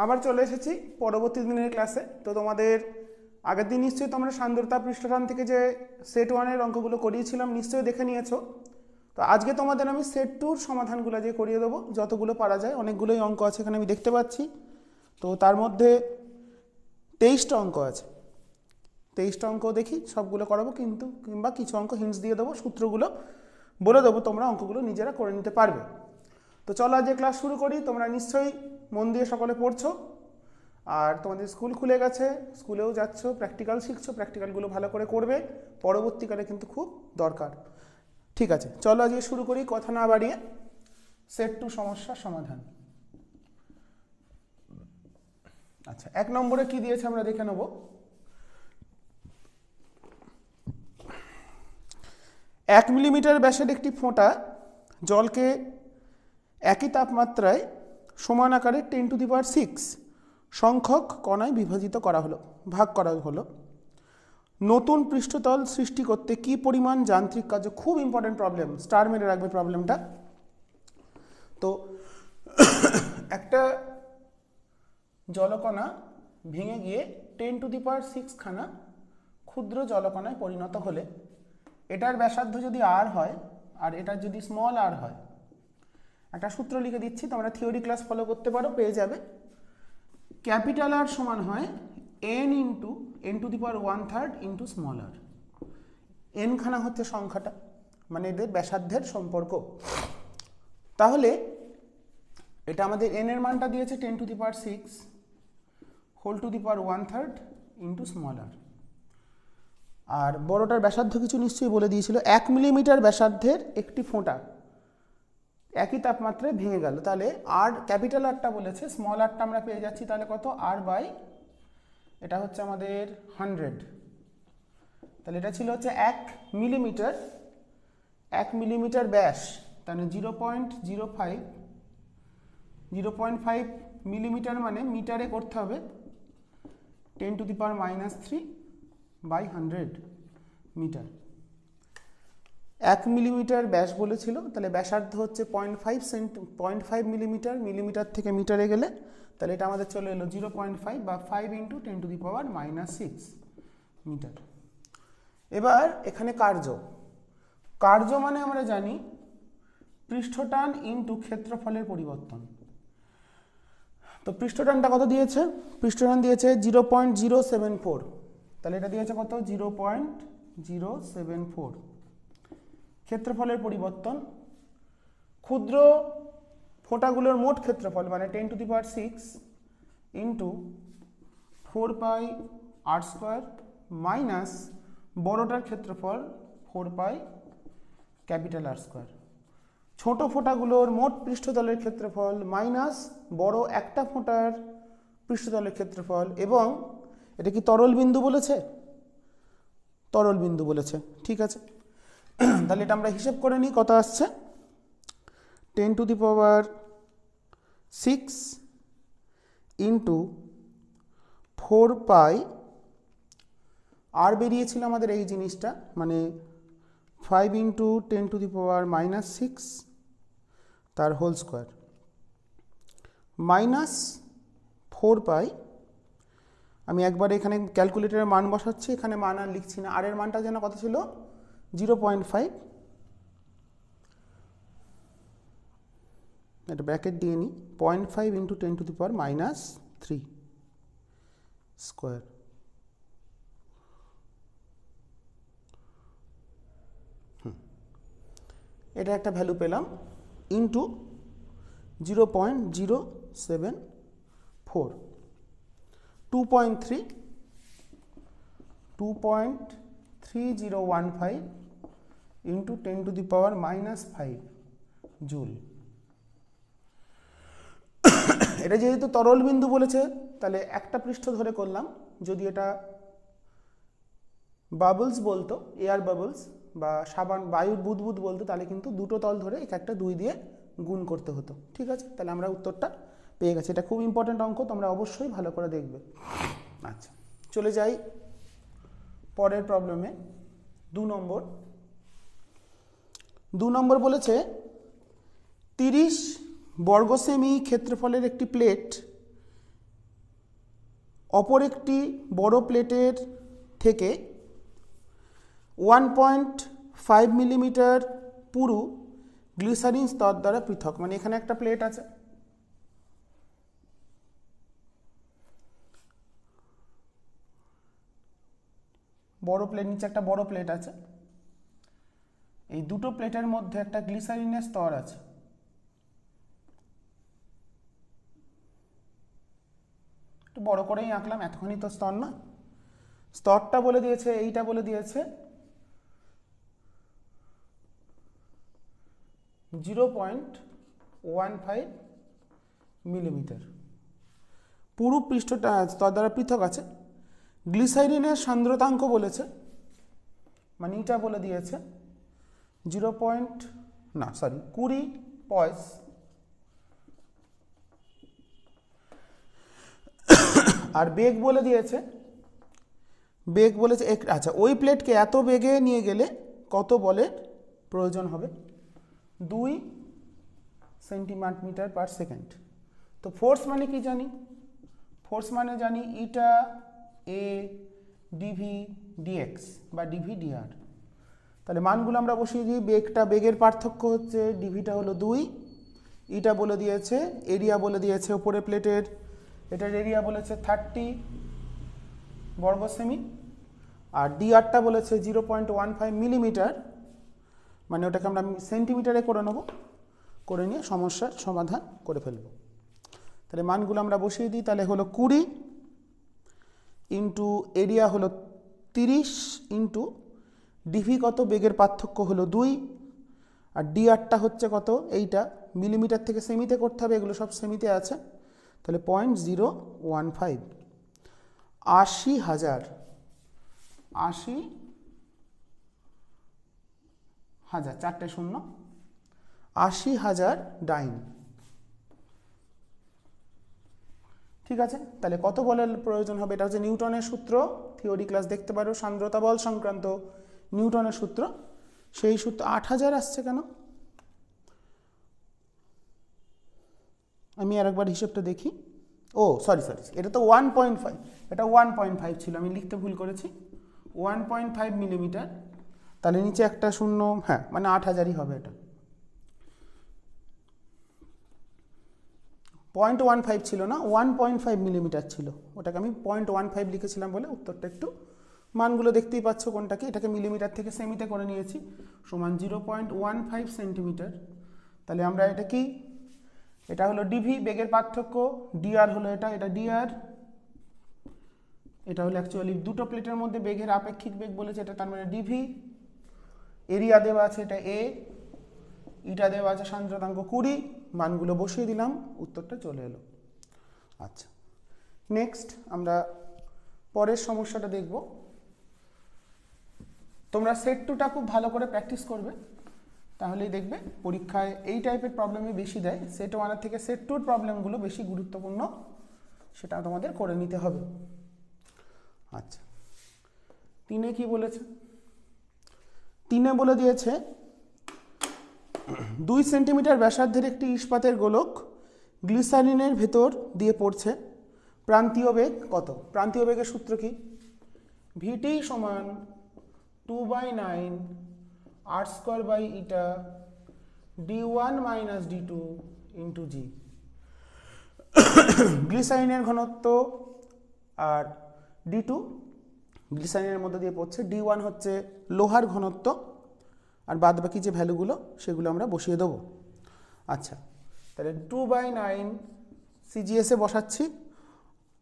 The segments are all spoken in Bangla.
আবার চলে এসেছি পরবর্তী দিনের ক্লাসে। তো তোমাদের আগের দিন নিশ্চয়ই তোমরা সান্দ্রতা পৃষ্ঠটান থেকে যে সেট 1-এর অঙ্কগুলো করিয়েছিলাম নিশ্চয়ই দেখে নিয়েছো। তো আজকে তোমাদের আমি সেট 2-র সমাধানগুলো যে করিয়ে দেবো, যতগুলো পারা যায়। অনেকগুলোই অঙ্ক আছে এখানে আমি দেখতে পাচ্ছি। তো তার মধ্যে 23টা অঙ্ক আছে। 23টা অঙ্ক দেখি সবগুলো করাবো, কিন্তু কিংবা কিছু অঙ্ক হিন্টস দিয়ে দেবো, সূত্রগুলো বলে দেবো, তোমরা অঙ্কগুলো নিজেরা করে নিতে পারবে। তো চলো আজকে ক্লাস শুরু করি। তোমরা নিশ্চয়ই মন দিয়ে সকলে পড়ছো, আর তোমাদের স্কুল খুলে গেছে, স্কুলেও যাচ্ছ, প্র্যাকটিক্যাল শিখছো, প্র্যাকটিক্যালগুলো ভালো করে করবে, পরবর্তীকালে কিন্তু খুব দরকার। ঠিক আছে, চলো আজকে শুরু করি কথা না বাড়িয়ে। সেট 2 সমস্যার সমাধান। আচ্ছা, 1 নম্বরে কি দিয়েছে আমরা দেখে নেব। 1 মিলিমিটার ব্যাসের একটি ফোঁটা জলকে একই তাপমাত্রায় সমান আকারে 10⁶ সংখ্যক কণায় বিভাজিত করা হলো, ভাগ করা হলো। নতুন পৃষ্ঠতল সৃষ্টি করতে কি পরিমাণ যান্ত্রিক কার্য, খুব ইম্পর্টেন্ট প্রবলেম, স্টার মেরে রাখবে প্রবলেমটা। তো একটা জলকণা ভেঙে গিয়ে 10⁶ খানা ক্ষুদ্র জলকণায় পরিণত হলে এটার ব্যাসার্ধ যদি আর হয় আর এটার যদি স্মল আর হয়, একটা সূত্র লিখে দিচ্ছি, তোমরা থিওরি ক্লাস ফলো করতে পারো, পেয়ে যাবে। ক্যাপিটাল আর সমান হয় n into n⁻⁻³ into small r. n খানা হচ্ছে সংখ্যাটা, মানে এদের ব্যাসার্ধের সম্পর্ক। তাহলে এটা আমাদের n এর মানটা দিয়েছে 10⁶ (1/3) ইন্টু স্মল আর। আর বড়টার ব্যাসার্ধ কিছু নিশ্চয়ই বলে দিয়েছিল। 1 মিলিমিটার ব্যাসার্ধের একটি ফোঁটা একই তাপমাত্রায় ভেঙে গেল, তাহলে আর ক্যাপিটাল আরটা বলেছে, স্মল আরটা আমরা পেয়ে যাচ্ছি, তাহলে কত, আর বাই এটা হচ্ছে আমাদের 100। তাহলে এটা ছিল হচ্ছে 1 মিলিমিটার, 1 মিলিমিটার ব্যাস, তাহলে 0.05 মিলিমিটার, মানে মিটারে করতে হবে 10⁻³ মিটার। 1 মিলিমিটার ব্যাস বলেছিল, তাহলে ব্যাসার্ধ হচ্ছে 0.5 মিলিমিটার, মিলিমিটার থেকে মিটারে গেলে তাহলে এটা আমাদের চলে এলো 0.5 বা 5 × 10⁻⁻6 মিটার। এবার এখানে কার্য মানে আমরা জানি পৃষ্ঠটান ইন্টু ক্ষেত্রফলের পরিবর্তন। তো পৃষ্ঠটানটা কত দিয়েছে, পৃষ্ঠটান দিয়েছে 0.074, তাহলে এটা দিয়েছে কত, 0.074। ক্ষেত্রফলের পরিবর্তন, ক্ষুদ্র ফোঁটাগুলোর মোট ক্ষেত্রফল মানে 10⁶ ইন্টু 4πr² মাইনাস বড়টার ক্ষেত্রফল 4π R²। ছোট ফোঁটাগুলোর মোট পৃষ্ঠতলের ক্ষেত্রফল মাইনাস বড় একটা ফোঁটার পৃষ্ঠতলের ক্ষেত্রফল। এবং এটা কি তরল বিন্দু বলেছে, তরল বিন্দু বলেছে, ঠিক আছে। তাহলে এটা আমরা হিসেব করে নিই, কত আসছে, 10⁶ ইন্টু 4π, আর বেরিয়েছিল আমাদের এই জিনিসটা, মানে 5 × 10⁻⁻6 তার হোল স্কোয়ার মাইনাস 4π। আমি একবার এখানে ক্যালকুলেটরের মান বসাচ্ছি, এখানে মান আর লিখছি না। আর এর মানটা যেন কত ছিল, 0.5, এটা ব্র্যাকেট দিয়ে নিই, 0.5 × 10⁻³ স্কোয়ার। এটা একটা ভ্যালু পেলাম, ইন্টু 0.074, 2.3015 ইন্টু 10⁻⁻5 জুল। এটা যেহেতু তরল বিন্দু বলেছে, তাহলে একটা পৃষ্ঠ ধরে করলাম। যদি এটা বাবলস বলতো, এয়ার বাবলস বা সাবান বায়ুর বুদবুদ বলতো, তাহলে কিন্তু দুটো তল ধরে এক একটা 2 দিয়ে গুণ করতে হতো, ঠিক আছে। তাহলে আমরা উত্তরটা পেয়ে গেছি। এটা খুব ইম্পর্টেন্ট অঙ্ক, তোমরা অবশ্যই ভালো করে দেখবে। আচ্ছা, চলে যাই পরের প্রবলেমে। 2 নম্বর বলেছে 30 বর্গ সেমি ক্ষেত্রফলের একটি প্লেট অপর একটি বড় প্লেটের থেকে 1.5 মিলিমিটার পুরু গ্লিসারিন স্তর দ্বারা পৃথক। মানে এখানে একটা প্লেট আছে, বড় প্লেট, নিচে একটা বড় প্লেট আছে, এই দুটো প্লেটের মধ্যে একটা গ্লিসারিনের স্তর আছে। একটু বড় করেই আঁকলাম, এতখানি তো স্তর না। স্তরটা বলে দিয়েছে, এইটা বলে দিয়েছে 0.15 মিলিমিটার। পুরু পৃষ্ঠটা স্তর দ্বারা পৃথক আছে। গ্লিসারিনের সান্দ্রতাঙ্ক বলেছে, মানে এটা বলে দিয়েছে 20 পয়েস। আর বেগ বলে দিয়েছে, বেগ বলেছে আচ্ছা, ওই প্লেটকে এত বেগে নিয়ে গেলে কত বলের প্রয়োজন হবে? 2 সেন্টিমিটার পার সেকেন্ড। তো ফোর্স মানে কি জানি? ফোর্স মানে জানি ইটা এ ডিভি ডিএক্স বা ডিভি ডিআর। তাহলে মানগুলো আমরা বসিয়ে দিই। বেগের পার্থক্য হচ্ছে ডিভিটা হলো 2, ইটা বলে দিয়েছে, এরিয়া বলে দিয়েছে উপরে প্লেটের, এটার এরিয়া বলেছে 30 বর্গ সেমি, আর ডিআরটা বলেছে 0.15 মিলিমিটার, মানে ওটাকে আমরা সেন্টিমিটারে করে নেব, করে নিয়ে সমস্যার সমাধান করে ফেলব। তাহলে মানগুলো আমরা বসিয়ে দিই। তাহলে হলো 20 ইন্টু এরিয়া হলো 30 ইন্টু ডিভি কত, বেগের পার্থক্য হলো 2, আর ডিআরটা হচ্ছে কত, এইটা মিলিমিটার থেকে সেমিতে করতে হবে, এগুলো সব সেমিতে আছে। তাহলে 0.015, 80,000, 80,000, 4টে শূন্য, 80,000 ডাইন। ঠিক আছে, তাহলে কত বলের প্রয়োজন হবে? এটা হচ্ছে নিউটনের সূত্র, থিওরি ক্লাস দেখতে পারো, সান্দ্রতা বল সংক্রান্ত নিউটনের সূত্র। সেই সূত্র 8,000 আসছে কেন? আমি আরেকবার হিসেবটা দেখি। ও সরি, এটা তো 1.5, এটা 1.5 ছিল, আমি লিখতে ভুল করেছি, 1.5 মিলিমিটার। তাহলে নিচে একটা শূন্য, হ্যাঁ মানে 8,000ই হবে। এটা 0.15 ছিল না, 1.5 মিলিমিটার ছিল, ওটাকে আমি 0.15 লিখেছিলাম বলে উত্তরটা একটু, মানগুলো দেখতেই পাচ্ছ কোনটাকে, এটাকে মিলিমিটার থেকে সেমিতে করে নিয়েছি, সমান 0.15 সেন্টিমিটার। তাহলে আমরা এটা কি, এটা হলো ডিভি বেগের পার্থক্য, ডিআর হলো এটা ডিআর, এটা হলো অ্যাকচুয়ালি দুটো প্লেটের মধ্যে বেগের আপেক্ষিক বেগ বলেছে, এটা তার মানে ডিভি। এরিয়া দেওয়া আছে এটা এ, ইটা দেওয়া আছে সান্দ্রতাঙ্ক 20, মানগুলো বসিয়ে দিলাম, উত্তরটা চলে এলো। আচ্ছা, নেক্সট আমরা পরের সমস্যাটা দেখব। তোমরা সেট টুটা খুব ভালো করে প্র্যাকটিস করবে, তাহলেই দেখবে পরীক্ষায় এই টাইপের প্রবলেমই বেশি দেয়। সেট 1 থেকে সেট 2 প্রবলেমগুলো বেশি গুরুত্বপূর্ণ, সেটা তোমাদের করে নিতে হবে। আচ্ছা, 3 কি বলেছে? 3 বলে দিয়েছে 2 সেন্টিমিটার ব্যাসার্ধের একটি ইস্পাতের গোলক গ্লিসারিনের ভেতর দিয়ে পড়ছে, প্রান্তীয় বেগ কত? প্রান্তীয় বেগের সূত্র কি? ভিটি সমান 2/9 r square by eta d1 minus d2 into g. গ্লিসারিনের ঘনত্ব আর d2 গ্লিসারিনের মধ্যে দিয়ে পড়ছে, d1 হচ্ছে লোহার ঘনত্ব, আর বাদ বাকি যে ভ্যালুগুলো সেগুলো আমরা বসিয়ে দেবো। আচ্ছা, তাহলে 2/9 সিজিএসে বসাচ্ছি,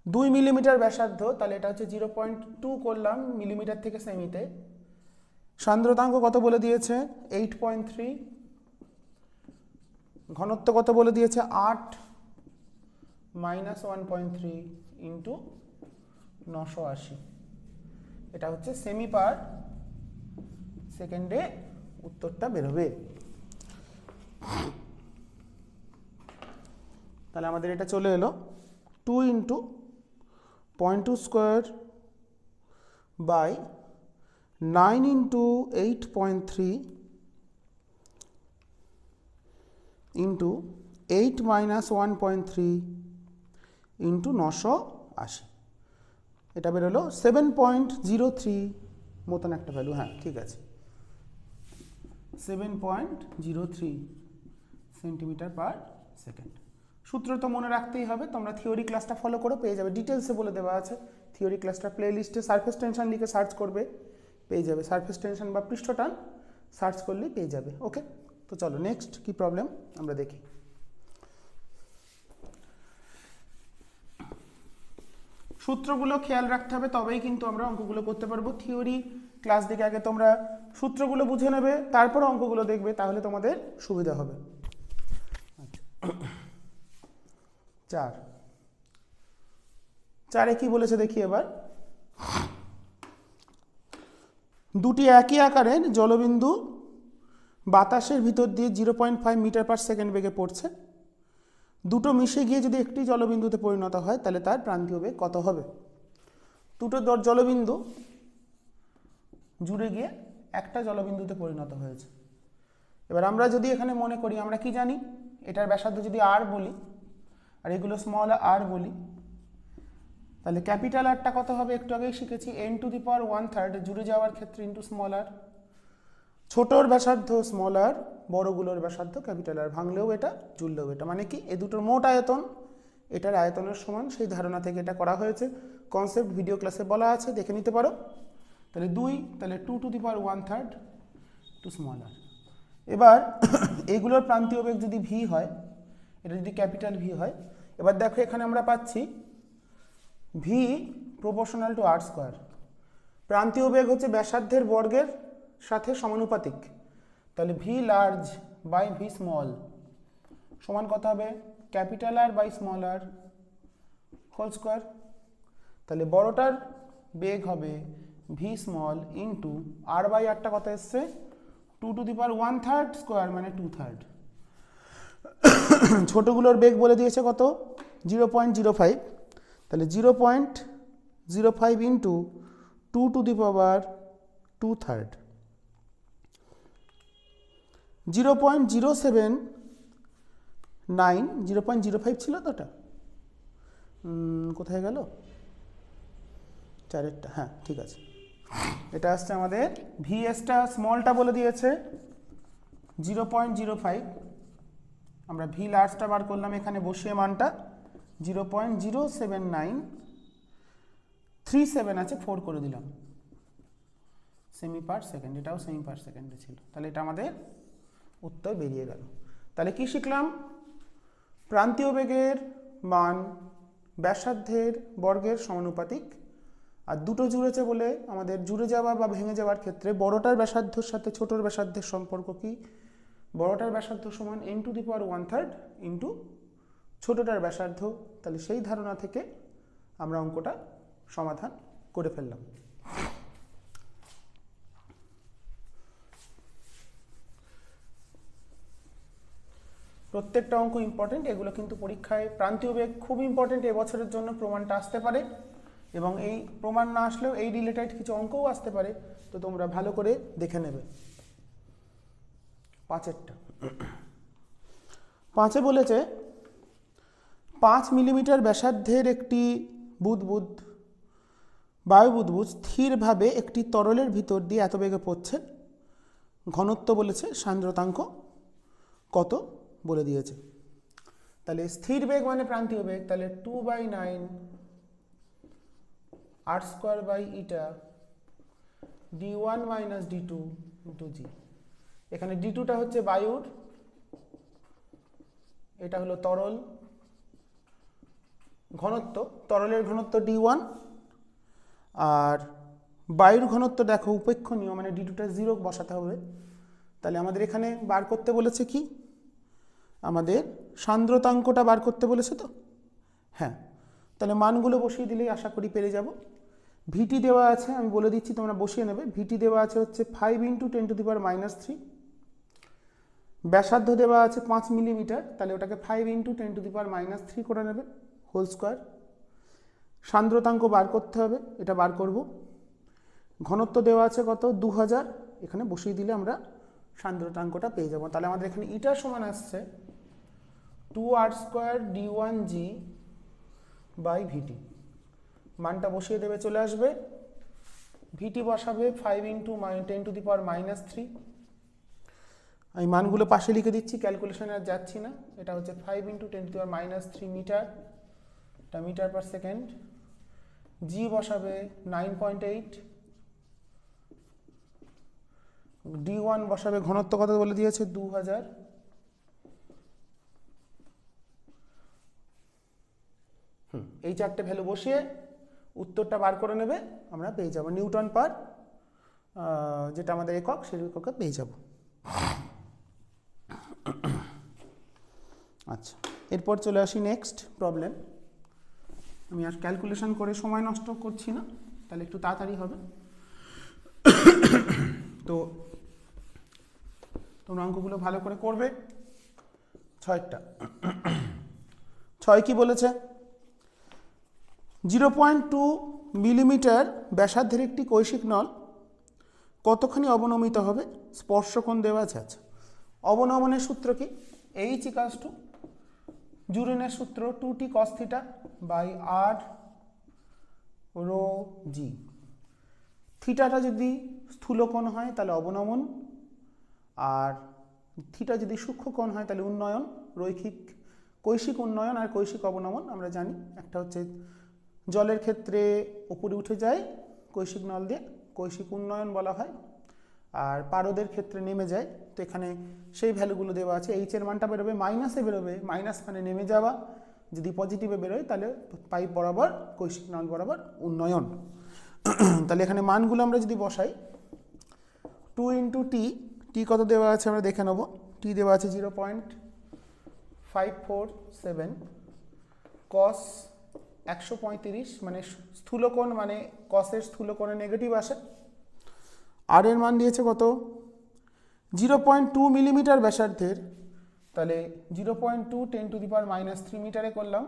2 মিলিমিটার ব্যাসার্ধ, তাহলে এটা হচ্ছে 0.2 করলাম মিলিমিটার থেকে সেমিতে। সান্দ্রতাঙ্ক কত বলে দিয়েছে? 8.3। ঘনত্ব কত বলে দিয়েছে? 8 মাইনাস 1.3 ইন্টু 980, এটা হচ্ছে সেমি পার সেকেন্ডে উত্তরটা বেরোবে। তাহলে আমাদের এটা চলে এলো 2 into 0.2 square by 9 into 8.3 into 8 minus 1.3 into 980। এটা বেরোলো 7.03 মতন একটা ভ্যালু। হ্যাঁ ঠিক আছে, 7.03 সেন্টিমিটার পার সেকেন্ড। সূত্র তো মনে রাখতেই হবে, তোমরা থিওরি ক্লাসটা ফলো করো, পেয়ে যাবে, ডিটেলসে বলে দেওয়া আছে। থিওরি ক্লাসটা প্লে লিস্টে সারফেস টেনশন লিখে সার্চ করবে, পেয়ে যাবে। সারফেস টেনশন বা পৃষ্ঠটান সার্চ করলেই পেয়ে যাবে। ওকে, তো চলো নেক্সট কি প্রবলেম আমরা দেখি। সূত্রগুলো খেয়াল রাখতে হবে, তবেই কিন্তু আমরা অঙ্কগুলো করতে পারবো। থিওরি ক্লাস দেখে আগে তোমরা সূত্রগুলো বুঝে নেবে, তারপর অঙ্কগুলো দেখবে, তাহলে তোমাদের সুবিধা হবে। আচ্ছা, 4 কি বলেছে দেখি এবার। দুটি একই আকারের জলবিন্দু বাতাসের ভিতর দিয়ে 0.5 মিটার পার সেকেন্ড বেগে পড়ছে। দুটো মিশে গিয়ে যদি একটি জলবিন্দুতে পরিণত হয় তাহলে তার প্রান্তীয় বেগ কত হবে। দুটো জলবিন্দু জুড়ে গিয়ে একটা জলবিন্দুতে পরিণত হয়েছে। এবার আমরা যদি এখানে মনে করি, আমরা কি জানি, এটার ব্যাসার্ধ যদি আর বলি আর এগুলো স্মল আর বলি, তাহলে ক্যাপিটাল আরটা কত হবে, একটু আগেই শিখেছি, n⁻⁻⁰ জুড়ে যাওয়ার ক্ষেত্রে ইন্টু স্মল আর। ছোটোর ব্যাসার্ধ স্মল আর, বড়গুলোর ব্যাসার্ধ ক্যাপিটাল আর, ভাঙলেও এটা জুড়লেও এটা, মানে কি এই দুটোর মোট আয়তন এটার আয়তনের সমান, সেই ধারণা থেকে এটা করা হয়েছে। কনসেপ্ট ভিডিও ক্লাসে বলা আছে, দেখে নিতে পারো। তাহলে 2, তাহলে 2⁻⁰ টু স্মল আর। এবার এইগুলোর প্রান্তীয় বেগ যদি ভি হয়, এটা যদি ক্যাপিটাল ভি হয়, এবার দেখো এখানে আমরা পাচ্ছি v proportional to r square. প্রান্তীয় বেগ হচ্ছে ব্যাসার্ধের বর্গের সাথে সমানুপাতিক, তাহলে v large by v small সমান কত হবে, capital r by small r whole square. তাহলে বড়টার বেগ হবে v small into r by আরটা কত এসছে, 2⁻⁰ স্কোয়ার মানে 2/3। ছোটোগুলোর বেগ বলে দিয়েছে কত, 0.05, তাহলে 0.05 ইন্টু 2⁻²3, 0.079, 0.05 ছিল তো ওটা, কোথায় গেল 4-এরটা, হ্যাঁ ঠিক আছে। এটা আসছে আমাদের ভিএসটা স্মলটা বলে দিয়েছে 0.05, আমরা ভি লার্জটা বার করলাম, এখানে বসিয়ে মানটা 0.07937 আছে, 4 করে দিলাম সেমি পার সেকেন্ড, এটাও সেমি পার সেকেন্ডে ছিল। তাহলে এটা আমাদের উত্তর বেরিয়ে গেল। তাহলে কি শিখলাম, প্রান্তীয় বেগের মান ব্যাসার্ধের বর্গের সমানুপাতিক, আর দুটো জুড়েছে বলে আমাদের জুড়ে যাওয়া বা ভেঙে যাওয়ার ক্ষেত্রে বড়টার ব্যাসার্ধের সাথে ছোটোর ব্যাসার্ধের সম্পর্ক কি, বড়টার ব্যাসার্ধ সমান n⁻⁰ ইন্টু ছোটোটার ব্যাসার্ধ। তাহলে সেই ধারণা থেকে আমরা অঙ্কটা সমাধান করে ফেললাম। প্রত্যেকটা অঙ্ক ইম্পর্টেন্ট, এগুলো কিন্তু পরীক্ষায় প্রান্তীয় বেগ খুব ইম্পর্টেন্ট, এবছরের জন্য প্রমাণটা আসতে পারে, এবং এই প্রমাণ না আসলেও এই রিলেটেড কিছু অঙ্কও আসতে পারে, তো তোমরা ভালো করে দেখে নেবে। 5-এরটা 5-এ বলেছে 5 মিলিমিটার ব্যাসার্ধের একটি বুদবুদ বায়ু বুদবুদ স্থিরভাবে একটি তরলের ভিতর দিয়ে এত বেগে পড়ছে, ঘনত্ব বলেছে, সান্দ্রতাঙ্ক কত বলে দিয়েছে। তাহলে স্থির বেগ মানে প্রান্তীয় বেগ, তাহলে 2/9 r²/η d1 - d2 × g। এখানে d2টা হচ্ছে বায়ুর, এটা হলো তরল, ঘনত্ব, তরলের ঘনত্ব d1, আর বায়ুর ঘনত্ব দেখো উপেক্ষণীয়, মানে d2টা 0 বসাতে হবে। তাহলে আমাদের এখানে বার করতে বলেছে কি, আমাদের সান্দ্রতাঙ্কটা বার করতে বলেছে তো, হ্যাঁ। তাহলে মানগুলো বসিয়ে দিলেই আশা করি পেরে যাব। ভিটি দেওয়া আছে, আমি বলে দিচ্ছি তোমরা বসিয়ে নেবে। ভিটি দেওয়া আছে হচ্ছে 5 × 10⁻³ ব্যাসার্ধ দেওয়া আছে 5 মিলিমিটার, তাহলে ওটাকে 5 × 10⁻³ করে নেবে হোল স্কোয়ার। সান্দ্রতাঙ্ক বার করতে হবে, এটা বার করব। ঘনত্ব দেওয়া আছে কত, 2000, এখানে বসিয়ে দিলে আমরা সান্দ্রতাঙ্কটা পেয়ে যাব। তাহলে আমাদের এখানে ইটা সমান আসছে 2r² d1g/vt, মানটা বসিয়ে দেবে, চলে আসবে। ভিটি বসাবে 5 × 10⁻³ আমি মানগুলো পাশে লিখে দিচ্ছি, ক্যালকুলেশনে আর যাচ্ছি না। এটা হচ্ছে 5 × 10⁻³ মিটার, এটা মিটার পার সেকেন্ড। জি বসাবে 9.8, D1 বসাবে, ঘনত্ব কত বলে দিয়েছে 2000, এই চারটে ভ্যালু বসিয়ে উত্তরটা বার করে নেবে, আমরা পেয়ে যাব নিউটন পার, যেটা আমাদের একক, সেই এককে পেয়ে যাব। আচ্ছা, এরপর চলে আসি নেক্সট প্রবলেম। আমি আর ক্যালকুলেশন করে সময় নষ্ট করছি না, তাহলে একটু তাড়াতাড়ি হবে। তো তোমরা অঙ্কগুলো ভালো করে করবে। 6টা 6 কি বলেছে, 0.2 মিলিমিটার ব্যাসার্ধের একটি কৈশিক নল কতখানি অবনমিত হবে, স্পর্শকোণ দেওয়া আছে। আচ্ছা, অবনমনের সূত্র কি, H = জুরিনের সূত্র 2t cos θ by r rho g। থিটাটা যদি স্থূলকোণ হয় তাহলে অবনমন, আর থিটা যদি সূক্ষ্মকোণ হয় তাহলে উন্নয়ন। রৈখিক কৈশিক উন্নয়ন আর কৈশিক অবনমন আমরা জানি, একটা হচ্ছে জলের ক্ষেত্রে উপরে উঠে যায় কৈশিক নল দিয়ে, কৈশিক উন্নয়ন বলা হয়, আর পারদের ক্ষেত্রে নেমে যায়। তো এখানে সেই ভ্যালুগুলো দেওয়া আছে। এইচ এর মানটা বেরোবে মাইনাসে বেরোবে, মাইনাস মানে নেমে যাওয়া, যদি পজিটিভে বেরোয় তাহলে পাইপ বরাবর কৈশিক নল বরাবর উন্নয়ন। তাহলে এখানে মানগুলো আমরা যদি বসাই, 2 × t, টি কত দেওয়া আছে আমরা দেখে নেব। টি দেওয়া আছে 0.547, cos 135, মানে স্থূলকোণ, মানে কসের স্থূলকোণে নেগেটিভ আসে। আর এর মান দিয়েছে কত, 0.2 মিলিমিটার ব্যাসার্ধের, তাহলে 0.2 10⁻³ মিটারে করলাম।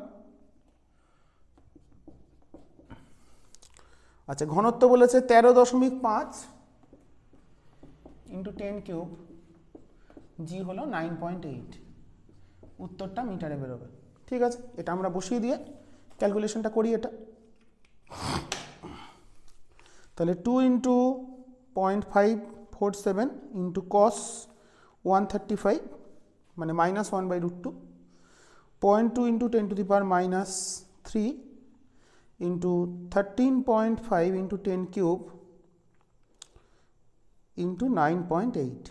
আচ্ছা, ঘনত্ব বলেছে 13.5 × 10³ জি হলো 9.8, উত্তরটা মিটারে বেরোবে। ঠিক আছে, এটা আমরা বসিয়ে দিয়ে ক্যালকুলেশনটা করি। এটা তাহলে 2 × 0.547 × cos 135 মানে -1/√2, 0.2 × 10⁻³ × 13.5 × 10³ × 9.8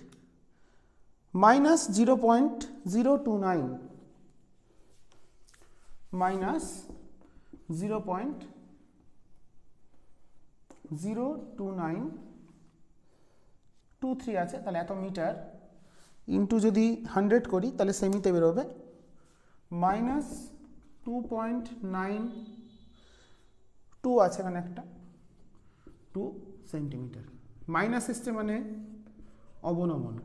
-0.029 -0.02923 আছে, তাহলে এত মিটার ইন্টু যদি 100 করি তাহলে সেমিতে বেরোবে -2.92 আছে, এখানে একটা 2 সেন্টিমিটার। মাইনাস এসছে মানে অবনমন,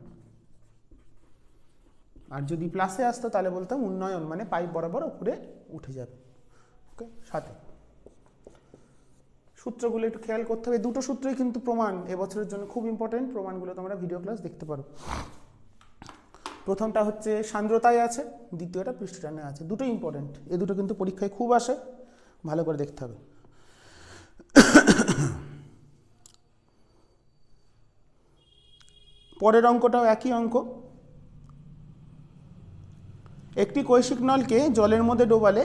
আর যদি প্লাসে আসতো তাহলে বলতাম উন্নয়ন, মানে পাইপ বরাবর উপরে উঠে যাবে। ওকে, সাথে সূত্রগুলো একটু খেয়াল করতে হবে। দুটো সূত্রই কিন্তু প্রমাণ এবছরের জন্য খুব ইম্পর্টেন্ট, প্রমাণগুলো তোমরা ভিডিও ক্লাস দেখতে পারো। প্রথমটা হচ্ছে সান্দ্রতায় আছে, দ্বিতীয়টা পৃষ্ঠটানে আছে, দুটো ইম্পর্টেন্ট। এ দুটো কিন্তু পরীক্ষায় খুব আসে, ভালো করে দেখতে হবে। পরের অঙ্কটাও একই অঙ্ক। একটি কৈশিক নলকে জলের মধ্যে ডোবালে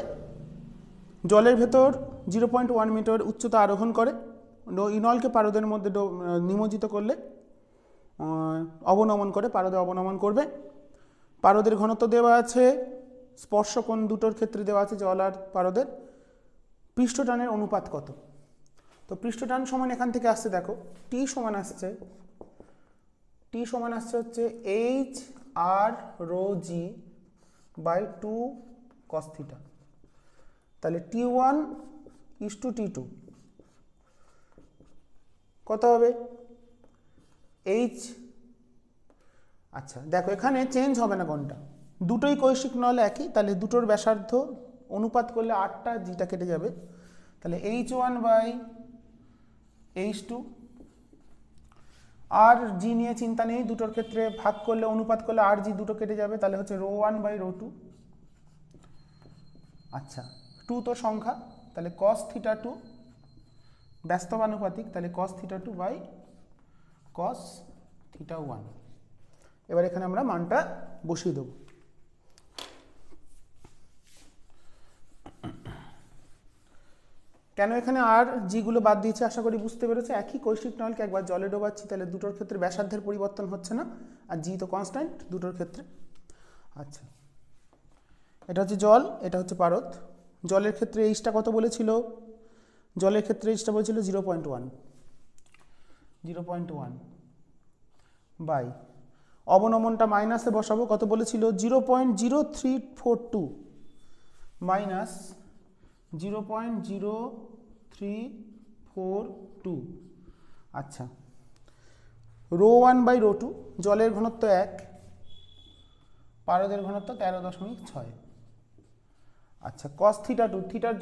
জলের ভেতর 0.1 মিটার উচ্চতা আরোহণ করে। এই নলকে পারদের মধ্যে নিমজ্জিত করলে অবনমন করে, পারদে অবনমন করবে। পারদের ঘনত্ব দেওয়া আছে, স্পর্শকোণ দুটোর ক্ষেত্রে দেওয়া আছে, জল আর পারদের। পৃষ্ঠটানের অনুপাত কত? তো পৃষ্ঠটান সমান এখান থেকে আসছে, দেখো টি সমান আসছে হচ্ছে HR rho g by 2 cos θ। তাহলে T1 is to T2 কত হবে H। আচ্ছা দেখো, এখানে চেঞ্জ হবে না কোনটা, দুটোই কৈশিক নল একই, তাহলে দুটোর ব্যাসার্ধ অনুপাত করলে 8টা জিটা কেটে যাবে, তাহলে H1 বাই H2। আর জি নিয়ে চিন্তা নেই, দুটোর ক্ষেত্রে ভাগ করলে অনুপাত করলে আর জি দুটো কেটে যাবে, তাহলে হচ্ছে ρ1 বাই ρ2। আচ্ছা 2 তো সংখ্যা, তাহলে cos θ2 ব্যস্তবানুপাতিক, তাহলে cos θ2 বাই cos θ1। এবার এখানে আমরা মানটা বসিয়ে দেব। কেন এখানে আর জিগুলো বাদ দিয়েছে আশা করি বুঝতে পেরেছে। একই কৈশিক নলকে একবার জলে ডোবাচ্ছি, তাহলে দুটোর ক্ষেত্রে ব্যাসার্ধের পরিবর্তন হচ্ছে না, আর জি তো কনস্ট্যান্ট দুটোর ক্ষেত্রে। আচ্ছা, এটা হচ্ছে জল, এটা হচ্ছে পারদ। জলের ক্ষেত্রে এইচটা কত বলেছিল? জলের ক্ষেত্রে এইচটা বলেছিল 0.1 বাই অবনমনটা মাইনাসে বসাবো, কত বলেছিল? 0.0342 মাইনাস 0.0342। আচ্ছা, ρ1 বাই ρ2, জলের ঘনত্ব 1, পারদের ঘনত্ব 13.6। আচ্ছা, cos θ2, থিটার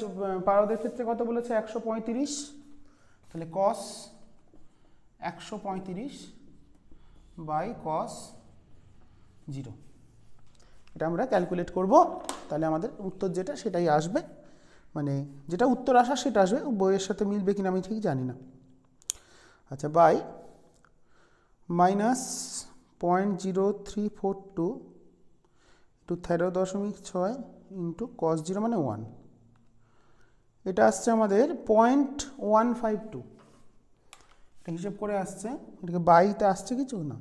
পারদের ক্ষেত্রে কত বলেছে? 135, তাহলে cos 135 বাই cos 0। এটা আমরা ক্যালকুলেট করব, তাহলে আমাদের উত্তর যেটা সেটাই আসবে, মানে যেটা উত্তর আসা সেটা আসবে, বইয়ের সাথে মিলবে কিনা আমি ঠিক জানি না। আচ্ছা, by minus 0.0342 to 13.6 into cos 0 মানে 1, এটা আসছে আমাদের 0.152। এটা হিসেব করে আসছে, এটাকে বাইতে আসছে কিছু না,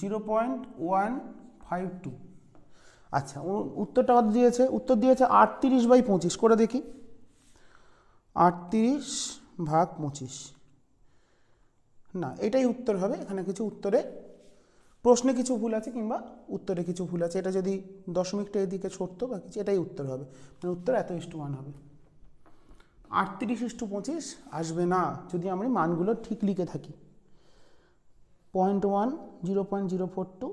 0.152। আচ্ছা, উত্তরটা কত দিয়েছে? উত্তর দিয়েছে 38/25, করে দেখি 38/25। না, এটাই উত্তর হবে। এখানে কিছু উত্তরে প্রশ্নে কিছু ভুল আছে কিংবা উত্তরে কিছু ভুল আছে, এটা যদি দশমিকটা এদিকে ছোট্ট বা কিছু, এটাই উত্তর হবে, মানে উত্তর এত ইস্টু 1 হবে। 38/25 আসবে না যদি আমরা মানগুলো ঠিক লিখে থাকি। 0.1, 0.042,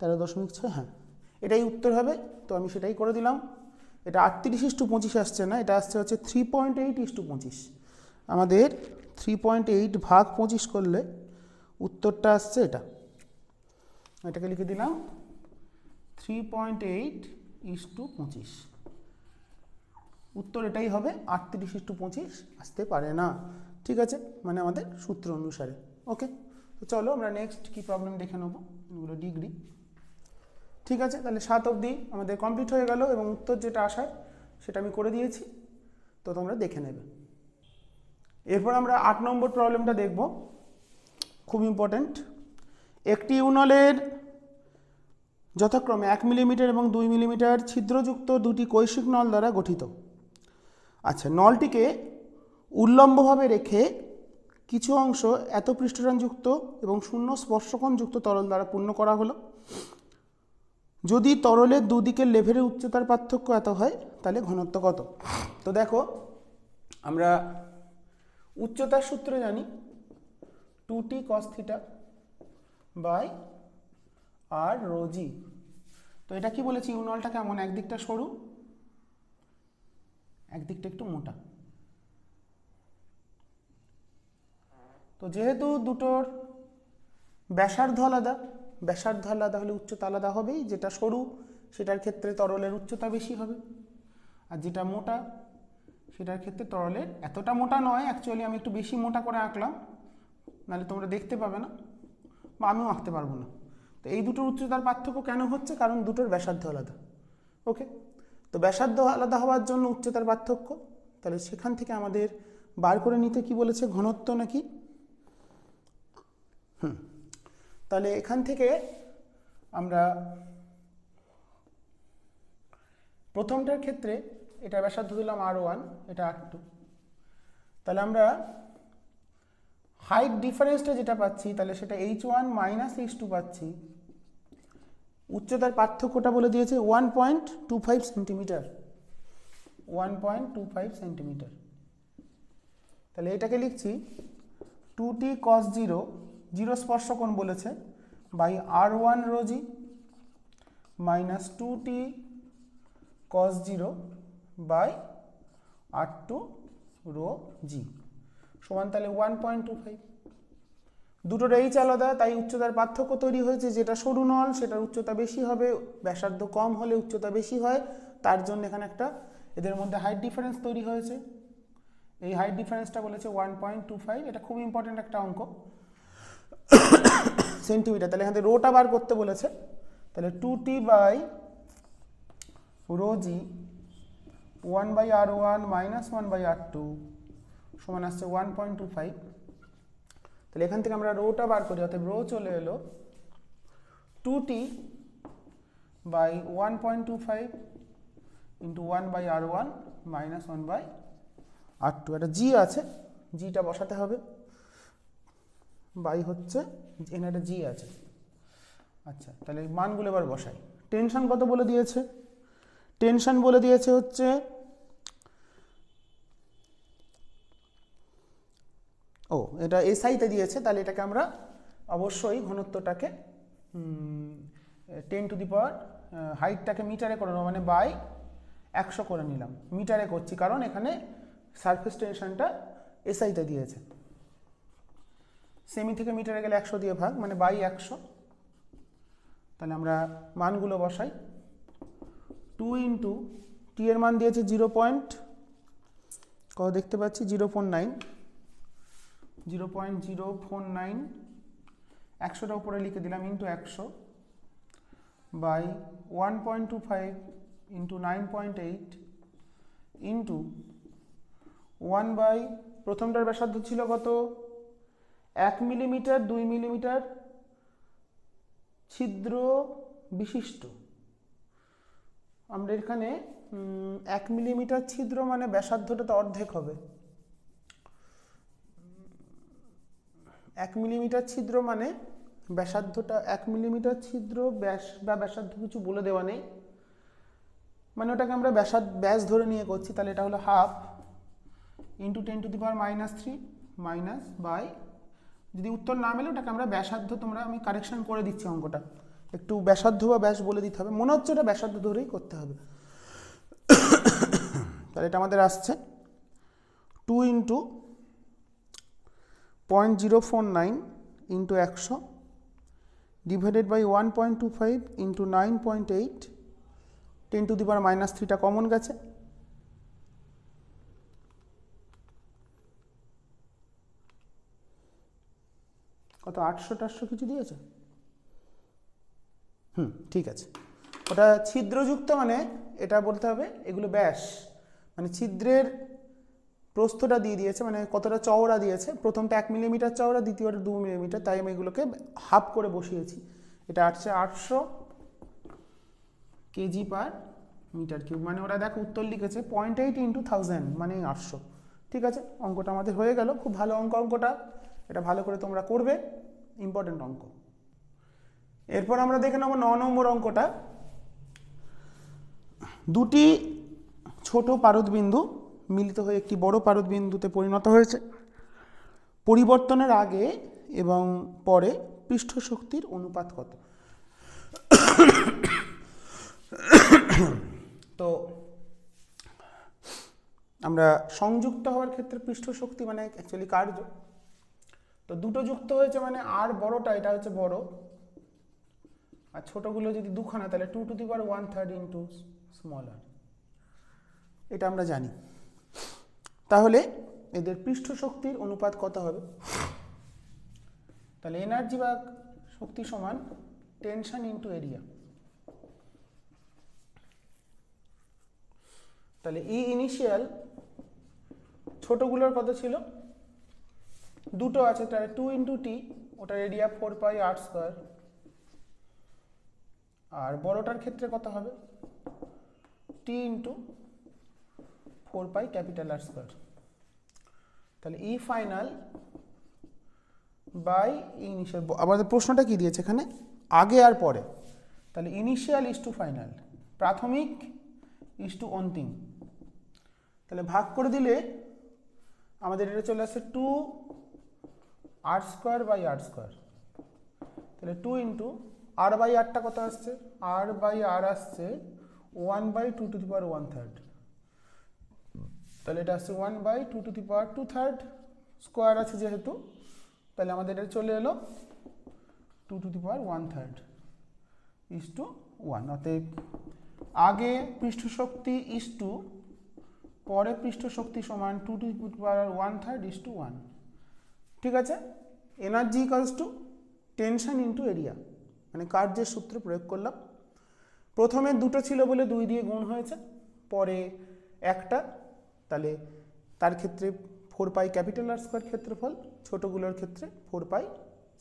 13.6, হ্যাঁ এটাই উত্তর হবে, তো আমি সেটাই করে দিলাম। এটা 38/25 আসছে না, এটা আসছে হচ্ছে 3.8/25। আমাদের 3.8/25 করলে উত্তরটা আসছে এটা, এটাকে লিখে দিলাম 3.8/25। উত্তর এটাই হবে, 38/25 আসতে পারে না। ঠিক আছে, মানে আমাদের সূত্র অনুসারে। ওকে, তো চলো আমরা নেক্সট কি প্রবলেম দেখে নেবো, এগুলো ডিগ্রি। ঠিক আছে, তাহলে 7 অবধি আমাদের কমপ্লিট হয়ে গেল এবং উত্তর যেটা আসার সেটা আমি করে দিয়েছি, তো তোমরা দেখে নেবে। এরপর আমরা 8 নম্বর প্রবলেমটা দেখব, খুব ইম্পর্ট্যান্ট। একটি ইউনলের যথাক্রমে 1 মিলিমিটার এবং 2 মিলিমিটার ছিদ্রযুক্ত দুটি কৈশিক নল দ্বারা গঠিত। আচ্ছা, নলটিকে উল্লম্বভাবে রেখে কিছু অংশ এত পৃষ্ঠটানযুক্ত এবং শূন্য স্পর্শকোণযুক্ত তরল দ্বারা পূর্ণ করা হলো। যদি তরলের দুদিকের লেভেলের উচ্চতার পার্থক্য এত হয় তাহলে ঘনত্ব কত? তো দেখো, আমরা উচ্চতার সূত্র জানি 2t cos θ by r rho g. তো এটা কি বলেছি, ইউনলটা কেমন? একদিকটা সরু, একদিকটা একটু মোটা। তো যেহেতু দুটোর ব্যাসার্ধ আলাদা, ব্যাসার্ধ আলাদা হলে উচ্চতা আলাদা হবেই। যেটা সরু সেটার ক্ষেত্রে তরলের উচ্চতা বেশি হবে, আর যেটা মোটা সেটার ক্ষেত্রে তরলের এতটা মোটা নয়, অ্যাকচুয়ালি আমি একটু বেশি মোটা করে আঁকলাম, নাহলে তোমরা দেখতে পাবে না বা আমিও আঁকতে পারবো না। তো এই দুটোর উচ্চতার পার্থক্য কেন হচ্ছে? কারণ দুটোর ব্যাসার্ধ আলাদা। ওকে, তো ব্যাসার্ধ আলাদা হওয়ার জন্য উচ্চতার পার্থক্য, তাহলে সেখান থেকে আমাদের বার করে নিতে কি বলেছে? ঘনত্ব নাকি? তাহলে এখান থেকে আমরা প্রথমটার ক্ষেত্রে এটা ব্যাসার্ধ দিলাম R1, এটা R2, তাহলে আমরা হাইট ডিফারেন্সটা যেটা পাচ্ছি তাহলে সেটা H1 মাইনাস H2 পাচ্ছি। উচ্চতার পার্থক্যটা বলে দিয়েছে 1.25 সেন্টিমিটার, 1.25 সেন্টিমিটার। তাহলে এটাকে লিখছি 2t cos 0, 0 স্পর্শকোণ বলেছে, by R1 rho g minus 2t cos 0 by R2 rho g সমান তাহলে 1.25। দুটোর এইচ আলাদা, তাই উচ্চতার পার্থক্য তৈরি হয়েছে। যেটা সরু নল সেটার উচ্চতা বেশি হবে, ব্যাসার্ধ কম হলে উচ্চতা বেশি হয়, তার জন্য এখানে একটা এদের মধ্যে হাইট ডিফারেন্স তৈরি হয়েছে। এই হাইট ডিফারেন্সটা বলেছে 1.25, এটা খুব ইম্পর্টেন্ট একটা অঙ্ক, সেন্টিমিটার। তাহলে এখান থেকে রোটা বার করতে বলেছে, তাহলে 2t by rho G 1/r1 minus 1/r2 সমান আসছে 1.25। তাহলে এখান থেকে আমরা রোটা বার করি, অর্থাৎ রো চলে এলো 2t by 1.25 into 1/r1 minus 1/r2। একটা জি আছে, জিটা বসাতে হবে, বাই হচ্ছে এখানে একটা জি আছে। আচ্ছা, তাহলে মানগুলো এবার বসাই। টেনশন কত বলে দিয়েছে? টেনশন বলে দিয়েছে হচ্ছে এটা এসআইতে দিয়েছে, তাহলে এটাকে আমরা অবশ্যই ঘনত্বটাকে 10 টু দি পাওয়ার হাইটটাকে মিটারে করে নেবো, মানে বাই 100 করে নিলাম। মিটারে করছি কারণ এখানে সারফেস টেনশনটা এসআইতে দিয়েছে। সেমি থেকে মিটারে গেলে 100 দিয়ে ভাগ, মানে বাই 100। তাহলে আমরা মানগুলো বসাই। 2 ইন্টু টি এর মান দিয়েছে 0. কত দেখতে পাচ্ছি 0.9, 0.049, 100টা উপরে লিখে দিলাম, into 100 by 1.25 into 9.8 into 1 by প্রথমটার ব্যাসার্ধ ছিল কত 1 মিলিমিটার, 2 মিলিমিটার ছিদ্র বিশিষ্ট। আমরা এখানে 1 মিলিমিটার ছিদ্র মানে ব্যাসার্ধটা তো অর্ধেক হবে। 1 মিলিমিটার ছিদ্র মানে ব্যাসার্ধটা 1 মিলিমিটার ছিদ্র, ব্যাস বা ব্যাসার্ধ কিছু বলে দেওয়া নেই, মানে ওটাকে আমরা ব্যাস ধরে নিয়ে করছি। তাহলে এটা হলো half into 10 to the power -3 minus by, যদি উত্তর না মেলে ওটাকে আমরা ব্যাসার্ধ, আমি কারেকশন করে দিচ্ছি অঙ্কটা, একটু ব্যাসার্ধ বা ব্যাস বলে দিতে হবে, মনে হচ্ছে এটা ব্যাসার্ধ ধরেই করতে হবে। তাহলে এটা আমাদের আসছে 2 into 0.049 into 100 divided by 1.25 into 9.8, 10 to the power -3টা কমন গেছে, কত 800 কিছু দিয়েছে। ঠিক আছে, ওটা ছিদ্রযুক্ত, মানে এটা বলতে হবে এগুলো ব্যাস, মানে ছিদ্রের প্রস্থটা দিয়ে দিয়েছে, মানে কতটা চওড়া দিয়েছে। প্রথমটা 1 মিলিমিটার চওড়া, দ্বিতীয়টা 2 মিলিমিটার, তাই আমি এগুলোকে হাফ করে বসিয়েছি। এটা আসছে 800 কেজি পার মিটার কিউব, মানে ওরা দেখো উত্তর লিখেছে 0.8 ইন্টু 1000 মানে 800। ঠিক আছে, অঙ্কটা আমাদের হয়ে গেল, খুব ভালো অঙ্কটা, এটা ভালো করে তোমরা করবে, ইম্পর্টেন্ট অঙ্ক। এরপর আমরা দেখে নেব 9 নম্বর অঙ্কটা। দুটি ছোট পারদবিন্দু মিলিত হয়ে একটি বড় পারদবিন্দুতে পরিণত হয়েছে। পরিবর্তনের আগে এবং পরে পৃষ্ঠ শক্তির অনুপাত কত? তো আমরা সংযুক্ত হওয়ার ক্ষেত্রে পৃষ্ঠ শক্তি মানে অ্যাকচুয়ালি কার্য, তো দুটো যুক্ত হয়েছে মানে আর বড়টা, এটা হচ্ছে বড়, আর ছোটগুলো যদি দুখানা তাহলে 2 two the power 1/3 into smaller, এটা আমরা জানি। তাহলে এদের পৃষ্ঠ শক্তির অনুপাত কত হবে? তাহলে এনার্জি বা শক্তি সমান টেনশন ইন্টু এরিয়া। তাহলে ই ইনিশিয়াল ছোটগুলোর কত ছিল, দুটো আছে, তাহলে 2 ইন্টু টি, ওটার এরিয়া 4πr², আর বড়টার ক্ষেত্রে কত হবে টি ইন্টু 4πR²। তাহলে ই ফাইনাল বাই ইনিশিয়াল। আমাদের প্রশ্নটা কি দিয়েছে এখানে, আগে আর পরে, তাহলে ইনিশিয়াল ইস টু ফাইনাল, প্রাথমিক ইস টু অন্তিম। তাহলে ভাগ করে দিলে আমাদের এটা চলে আসছে 2r²/r²। তাহলে 2 ইন্টু r/rটা কত আসছে, r/r আসছে 1/2 টু দি পাওয়ার 1/3, তাহলে এটা আসছে 1/2 টু দি পাওয়ার 2/3, স্কোয়ার আছে যেহেতু, তাহলে আমাদের এটা চলে এলো 2 two the power 1/3 is to 1। অতএব আগে পৃষ্ঠ শক্তি ইস টু পরে পৃষ্ঠ শক্তি সমান 2 টু দি পাওয়ার 1/3 ঠিক আছে। Energy equals to tension into area, মানে কার্যের সূত্র প্রয়োগ করলাম। প্রথমে দুটো ছিল বলে 2 দিয়ে গুণ হয়েছে, পরে একটা, তাহলে তার ক্ষেত্রে 4 পাই ক্যাপিটাল আর স্কোয়ার ক্ষেত্রফল, ছোটোগুলোর ক্ষেত্রে 4 পাই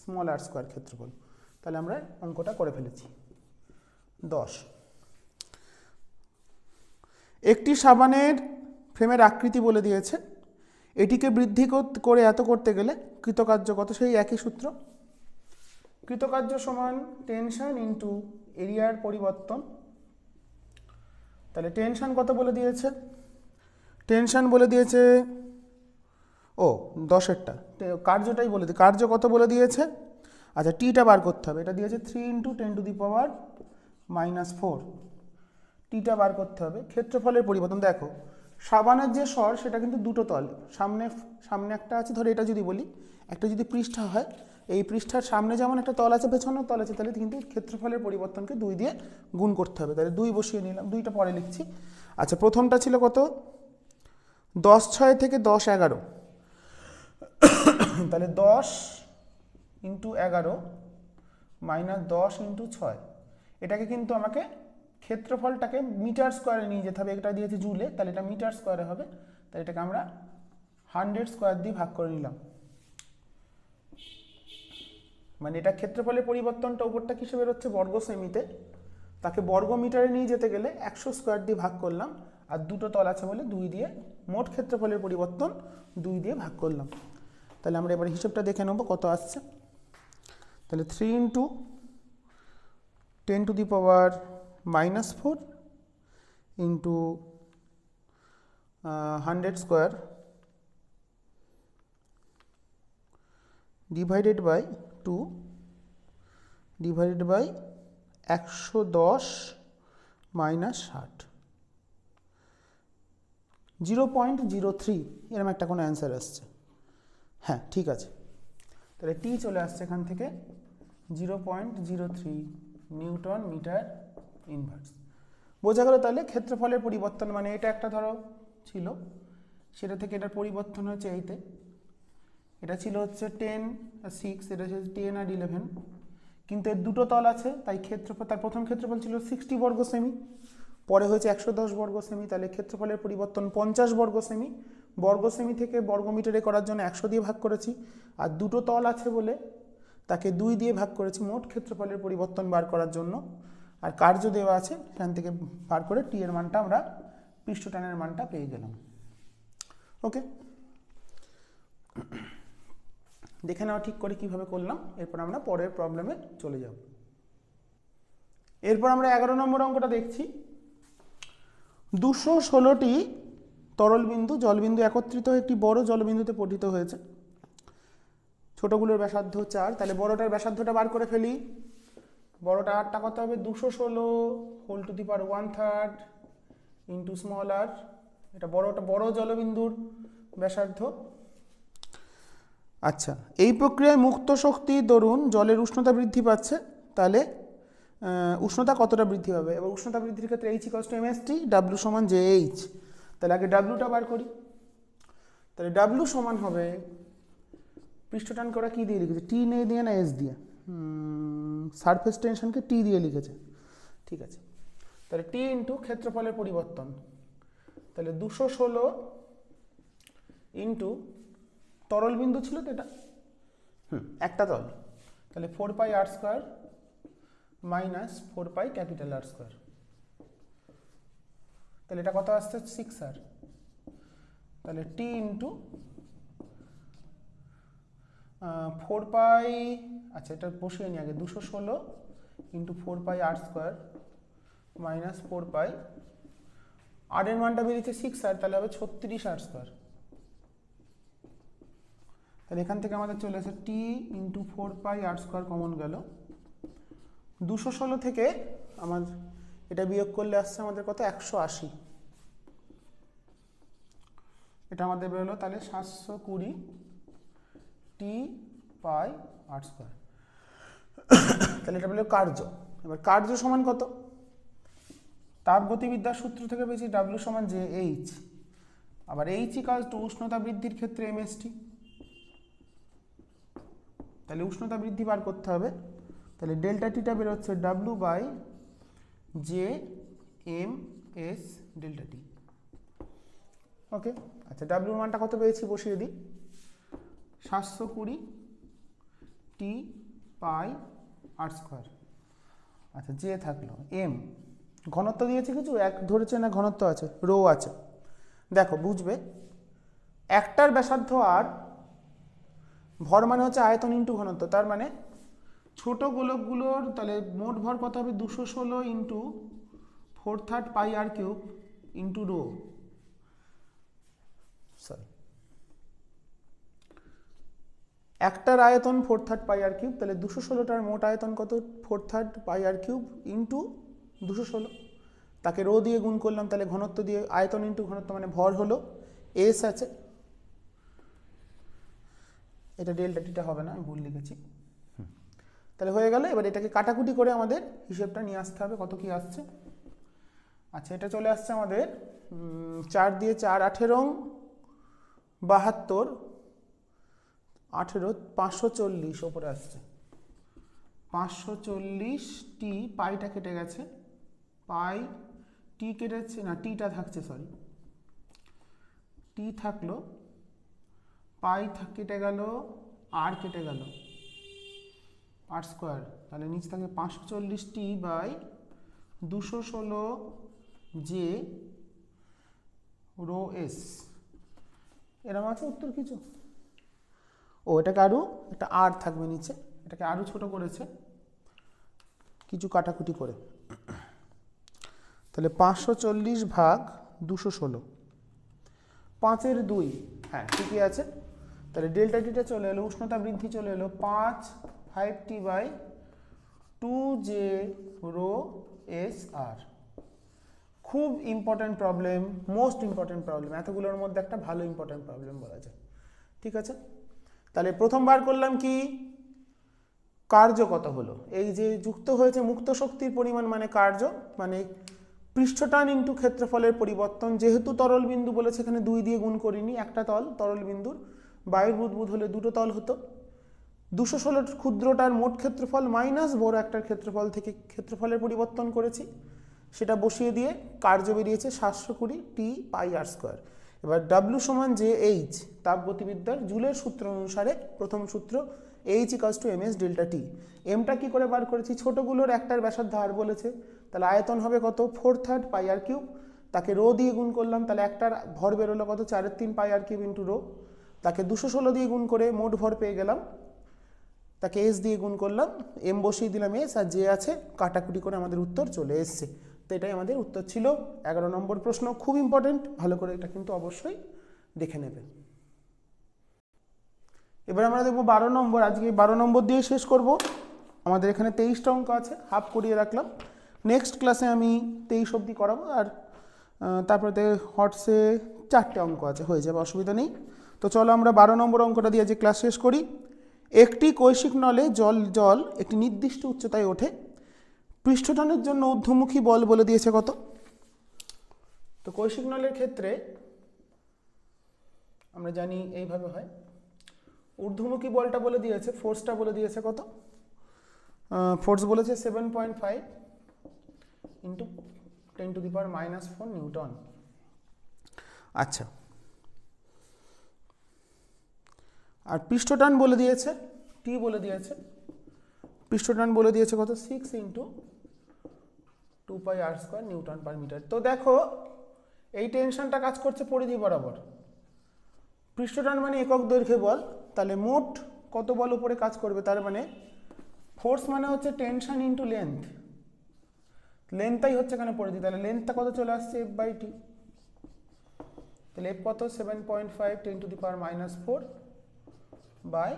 স্মল আর স্কোয়ার ক্ষেত্রফল। তাহলে আমরা অঙ্কটা করে ফেলেছি। 10, একটি সাবানের ফ্রেমের আকৃতি বলে দিয়েছে, এটিকে বৃদ্ধি করে এত করতে গেলে কৃতকার্য কত, সেই একই সূত্র। কৃতকার্য সমান টেনশন ইন্টু এরিয়ার পরিবর্তন। তাহলে টেনশন কত বলে দিয়েছে, টেনশন বলে দিয়েছে, ও 10-এরটা কার্যটাই বলে দিই, কার্য কত বলে দিয়েছে, আচ্ছা টিটা বার করতে হবে, এটা দিয়েছে 3 × 10⁻⁻4, টিটা বার করতে হবে। ক্ষেত্রফলের পরিবর্তন, দেখো সাবানের যে স্বর সেটা কিন্তু দুটো তল, সামনে একটা আছে, ধরে এটা যদি বলি একটা যদি পৃষ্ঠা হয়, এই পৃষ্ঠার সামনে যেমন একটা তল আছে পেছনের তল আছে, তাহলে কিন্তু ক্ষেত্রফলের পরিবর্তনকে 2 দিয়ে গুণ করতে হবে। তাহলে 2 বসিয়ে নিলাম, 2টা পরে লিখছি। আচ্ছা প্রথমটা ছিল কত, 10/6 থেকে 10/11, তাহলে 10 × 11 - 10 × 6, এটাকে কিন্তু আমাকে ক্ষেত্রফলটাকে মিটার স্কোয়ারে নিয়ে যেতে হবে, এটা দিয়েছে জুলে, তাহলে এটা মিটার স্কোয়ারে হবে, তাহলে এটাকে আমরা 100 স্কোয়ার দিয়ে ভাগ করে নিলাম। মানে এটা ক্ষেত্রফলের পরিবর্তনটা উপরটা কিসে বেরোচ্ছে, বর্গ সেমিতে, তাকে বর্গ মিটারে নিয়ে যেতে গেলে 100 স্কোয়ার দিয়ে ভাগ করলাম, আর দুটো তল আছে বলে 2 দিয়ে, মোট ক্ষেত্রফলের পরিবর্তন 2 দিয়ে ভাগ করলাম। তাহলে আমরা এবার হিসেবটা দেখে নেব কত আসছে। তাহলে 3 × 10⁻⁻4 into 100 square divided by 2 divided by 110 - 60, 0.03 এরকম একটা কোনো অ্যান্সার আসছে। হ্যাঁ ঠিক আছে, তাহলে টি চলে আসছে এখান থেকে 0.03 নিউটন মিটার ইনভার্স। বোঝা গেল তাহলে ক্ষেত্রফলের পরিবর্তন, মানে এটা একটা ধরো ছিল, সেটা থেকে এটার পরিবর্তন হচ্ছে এইতে, এটা ছিল হচ্ছে 10 আর 6, এটা হচ্ছে 10 আর 11, কিন্তু এর দুটো তল আছে, তাই ক্ষেত্রফল, তার প্রথম ক্ষেত্রফল ছিল 60 বর্গ সেমি, পরে হয়েছে 110 বর্গ সেমি, তাহলে ক্ষেত্রফলের পরিবর্তন 50 বর্গ সেমি। বর্গ সেমি থেকে বর্গ মিটারে করার জন্য 100 দিয়ে ভাগ করেছি, আর দুটো তল আছে বলে তাকে 2 দিয়ে ভাগ করেছি মোট ক্ষেত্রফলের পরিবর্তন বার করার জন্য। আর কার্য দেওয়া আছে, সেখান থেকে বার করে টি এর মানটা আমরা পৃষ্ঠটানের মানটা পেয়ে গেলাম। ওকে, দেখে নেওয়া ঠিক করে কিভাবে করলাম, এরপর আমরা পরের প্রবলেমে চলে যাব। এরপর আমরা 11 নম্বর অঙ্কটা দেখছি। 216টি তরলবিন্দু জলবিন্দু একত্রিত একটি বড় জলবিন্দুতে পতিত হয়েছে, ছোটগুলোর ব্যাসার্ধ 4, তাহলে বড়টার ব্যাসার্ধটা বার করে ফেলি। বড়টা আরটা কত হবে, 216 whole to the power 1/3 into small r, এটা বড় জলবিন্দুর ব্যাসার্ধ। আচ্ছা, এই প্রক্রিয়ায় মুক্ত শক্তির দরুন জলের উষ্ণতা বৃদ্ধি পাচ্ছে, তাহলে উষ্ণতা কতটা বৃদ্ধি পাবে, এবার উষ্ণতা বৃদ্ধির ক্ষেত্রে H = mst, W = JH, তাহলে আগে ডাব্লুটা বার করি। তাহলে ডাব্লু সমান হবে, পৃষ্ঠটানকে ওরা কী দিয়ে লিখেছে, টি দিয়ে না এস দিয়ে, সারফেস টেনশনকে টি দিয়ে লিখেছে, ঠিক আছে। তাহলে টি ইন্টু ক্ষেত্রফলের পরিবর্তন, তাহলে 216 ইন্টু তরল বিন্দু ছিল তো এটা, একটা তল, তাহলে 4 পাই r স্কোয়ার মাইনাস 4 পাই ক্যাপিটাল R স্কোয়ার, তাহলে এটা কত আসছে 6r, তাহলে টি ইন্টু 4 পাই, আচ্ছা এটা বসিয়ে নিই আগে, 216 ইন্টু 4 পাই r স্কোয়ার মাইনাস 4 পাই, আর এর মানটা বেরিয়েছে 6r, তাহলে হবে 36r স্কোয়ার। তাহলে এখান থেকে আমাদের চলে আসে টি ইন্টু 4 পাই r স্কোয়ার কমন গেল, 216 থেকে আমার এটা বিয়োগ করলে আসছে আমাদের কত 180, এটা আমাদের বেরোলো তাহলে 720 টি পাই r স্কোয়ার। তাহলে এটা বেরোলো কার্য। এবার কার্য সমান কত, তাপগতিবিদ্যার সূত্র থেকে পেয়েছি W = JH, আবার এইচ ইকুয়ালস টু উষ্ণতা বৃদ্ধির ক্ষেত্রে এমএসটি। তাহলে উষ্ণতা বৃদ্ধি বার করতে হবে, তাহলে ডেল্টা টিটা বেরোচ্ছে ডাব্লু by j m s delta t. Okay, আচ্ছা ডাব্লুর মানটা কত পেয়েছি বসিয়ে দিই, 720 টি পাই আর স্কোয়ার। আচ্ছা জে থাকলো, এম ঘনত্ব দিয়েছে কিছু, এক ধরেছে না ঘনত্ব আছে, রো আছে। দেখো বুঝবে, একটার ব্যাসার্ধ আর, ভর মানে হচ্ছে আয়তন ইন্টু ঘনত্ব, তার মানে ছোট গোলকগুলোর তাহলে মোট ভর কত হবে, 216 ইন্টু 4/3 পাই আর কিউব ইন্টু রো, সরি একটার আয়তন 4/3 পাই আর কিউব, তাহলে 216টার মোট আয়তন কত, 4/3 পাই আর কিউব ইন্টু 216, তাকে রো দিয়ে গুণ করলাম, তাহলে ঘনত্ব দিয়ে আয়তন ইন্টু ঘনত্ব মানে ভর হলো, এস আছে, এটা ডেল্টা টিটা হবে না, আমি ভুল লিখেছি। তাহলে হয়ে গেল, এবার এটাকে কাটাকুটি করে আমাদের হিসেবটা নিয়ে আসতে হবে কত কি আসছে। আচ্ছা এটা চলে আসছে আমাদের 4 দিয়ে 4 18 72 18 540 ওপরে আসছে, 540 টি, পাইটা কেটে গেছে, পাই টি কেটেছে না, টিটা থাকছে, সরি টি থাকলো, পাই কেটে গেল, আর কেটে গেল, আর স্কোয়ার, তাহলে নিচ থাকে 540 টি বাই 216 জে রো এস। এরকম আছে উত্তর কিছু? ও এটাকে আরও একটা আর থাকবে নিচে, এটাকে আরও ছোট করেছে কিছু কাটাকুটি করে, তাহলে 540 ভাগ 216, 5-এর 2, হ্যাঁ ঠিকই আছে। তাহলে ডেল্টা টিটা চলে এলো, উষ্ণতা বৃদ্ধি চলে এলো 5/5 t by 2 j rho s r. খুব important problem, most important problem, এতগুলোর মধ্যে একটা ভালো ইম্পর্টেন্ট প্রবলেম বলা যায়। ঠিক আছে, তাহলে প্রথমবার করলাম কি, কার্য কত হলো, এই যে যুক্ত হয়েছে মুক্ত শক্তির পরিমাণ মানে কার্য, মানে পৃষ্ঠটান ইন্টু ক্ষেত্রফলের পরিবর্তন, যেহেতু তরল বিন্দু বলেছে এখানে 2 দিয়ে গুণ করিনি, একটা তল তরল বিন্দুর, বায়ুর বুদবুদ হলে দুটো তল হতো, 216 ক্ষুদ্রটার মোট ক্ষেত্রফল মাইনাস বড় একটার ক্ষেত্রফল থেকে ক্ষেত্রফলের পরিবর্তন করেছি, সেটা বসিয়ে দিয়ে কার্য বেরিয়েছে 720 টি পাই আর স্কোয়ার। এবার ডাব্লু সমান যে এইচ, তাপগতিবিদ্যার জুলের সূত্র অনুসারে প্রথম সূত্র, h equals to m s delta t. এমটা কি করে বার করেছি, ছোটগুলোর একটার ব্যাসার্ধ আর বলেছে, তাহলে আয়তন হবে কত 4/3 পাই আর কিউব, তাকে রো দিয়ে গুণ করলাম, তাহলে একটার ভর বেরোলো কত 4/3 পাই আর কিউব ইন্টু রো, তাকে 216 দিয়ে গুণ করে মোট ভর পেয়ে গেলাম, তাকে এস দিয়ে গুণ করলাম, এম বসিয়ে দিলাম এস, আর যে আছে কাটাকুটি করে আমাদের উত্তর চলে এসছে। তো এটাই আমাদের উত্তর ছিল 11 নম্বর প্রশ্ন, খুব ইম্পর্টেন্ট, ভালো করে এটা কিন্তু অবশ্যই দেখে নেবে। এবার আমরা দেখবো 12 নম্বর, আজকে 12 নম্বর দিয়ে শেষ করব। আমাদের এখানে 23টা অঙ্ক আছে, হাফ করিয়ে রাখলাম, নেক্সট ক্লাসে আমি 23 অবধি করাবো, আর তারপরে হটসে 4টে অঙ্ক আছে, হয়ে যাবে, অসুবিধা নেই। তো চলো আমরা 12 নম্বর অঙ্কটা দিয়ে আজকে ক্লাস শেষ করি। একটি কৈশিক নলে জল একটি নির্দিষ্ট উচ্চতায় ওঠে, পৃষ্ঠটানের জন্য ঊর্ধ্বমুখী বল বলে দিয়েছে কত। তো কৈশিক নলের ক্ষেত্রে আমরা জানি এইভাবে হয়, ঊর্ধ্বমুখী বলটা বলে দিয়েছে, ফোর্সটা বলে দিয়েছে কত, ফোর্স বলেছে 7.5 ইন্টু 10⁻⁻4 নিউটন। আচ্ছা, আর পৃষ্ঠটান বলে দিয়েছে, টি বলে দিয়েছে, পৃষ্ঠটান বলে দিয়েছে কত 6 ইন্টু 2 পাই r square Newton per metre. তো দেখো এই টেনশনটা কাজ করছে পরিধি বরাবর, পৃষ্ঠটান মানে একক দৈর্ঘ্যে বল, তাহলে মোট কত বল উপরে কাজ করবে, তার মানে ফোর্স মানে হচ্ছে টেনশন ইন্টু লেন্থ, লেন্থটাই হচ্ছে এখানে পরিধি, তাহলে লেন্থটা কত চলে আসছে এফ বাই টি, তাহলে এফ কত 7.5 10⁻⁻4 বাই